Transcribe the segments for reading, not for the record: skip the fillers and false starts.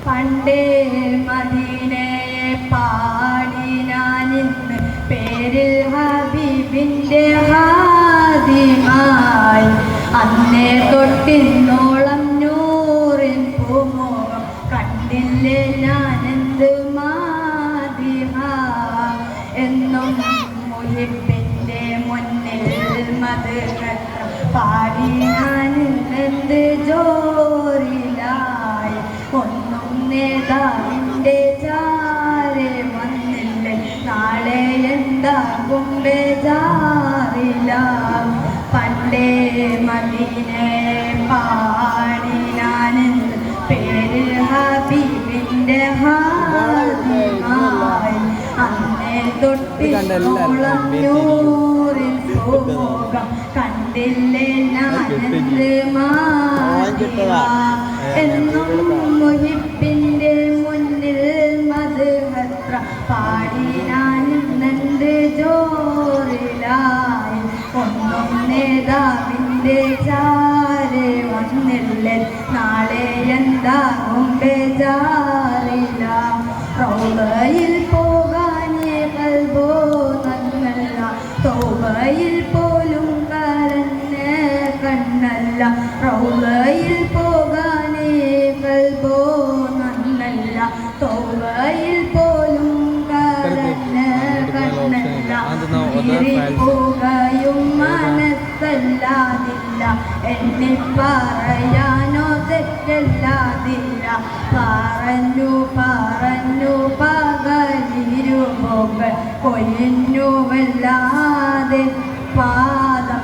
പണ്ടേ മദീനയെ പാടി ഞാനിന്ന് പേരിൽ ഹബീബിൻ്റെ ഹാദിമായി അന്നേ തൊട്ടിന്നോളം നൂറിൻ പൂമോഹം കണ്ടില്ലേ ഞാനെന്ത് മാദിഹ എന്നും മുഹിബിൻ്റെ മുന്നിൽ മദ്ഹ് പാടി ഞാനിന്നെന്ത് ജോറിലായി ഒന്നും നേതാവിൻ്റെ ചാരെ വന്നില്ല നാളെ എന്താകും ബേജാറില്ല പണ്ടേ മദീനെ പാടി ഞാനെന്ന് പേരിൽ ഹബീബിൻ്റെ ഹാദിമായി അന്നേ തൊട്ടിന്നോളം നൂറിൽ പോകാം കണ്ടില്ലേ ഞാനെന്ത് മാദിഹ എന്നും മുഹിബിൻ്റെ മുന്നിൽ മദ്ഹ് പാടി ഞാനിന്നെന്ത് ജോറിലായി ഒന്നും നേതാവിൻ്റെ ചാരെ വന്നില്ലേ നാളെ എന്താകും ബേജാറില്ല റൗളയിൽ പോകാനേ കൽബോ നന്നല്ല തൗബയിൽ പോലും കരഞ്ഞ കണ്ണല്ല റൗളയിൽ പോകാനേ കൽബോ നന്നല്ല തൗബയിൽ പോലും കരഞ്ഞ കണ്ണല്ല പോകയും മനസ്സല്ലാതില്ല എന്നെ പറയാനോ തെറ്റല്ലാതില്ല പറഞ്ഞു പകലിരുപോകൾ കൊഴിഞ്ഞുവല്ലാതെ പാദം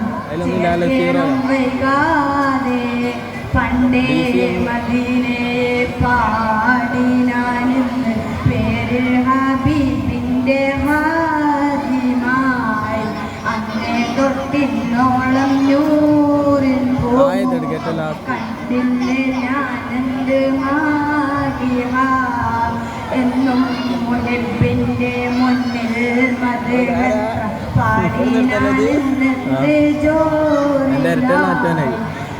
വൈകാതെ പണ്ടേ മദീനയെ പാടി ഞാനിന്ന് പേരിൽ ഹബീബിൻ്റെ ഹാദിമായി അന്നേ തൊട്ടിന്നോളം നൂറിൻ കണ്ടില്ലേ ഞാനെന്ത് മാദിഹ എന്നും മുഹിബിൻ്റെ മുന്നിൽ മദ്ഹ് പാടി ഞാനെന്ത് ജോറിലായി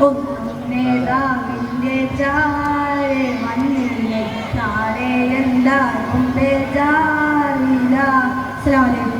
ഒന്നും നേതാവിൻ്റെ ചാരെ വന്നില്ലേ നാളെ എന്താകും ബേജാറില്ല. അസ്സലാമു അലൈക്കും.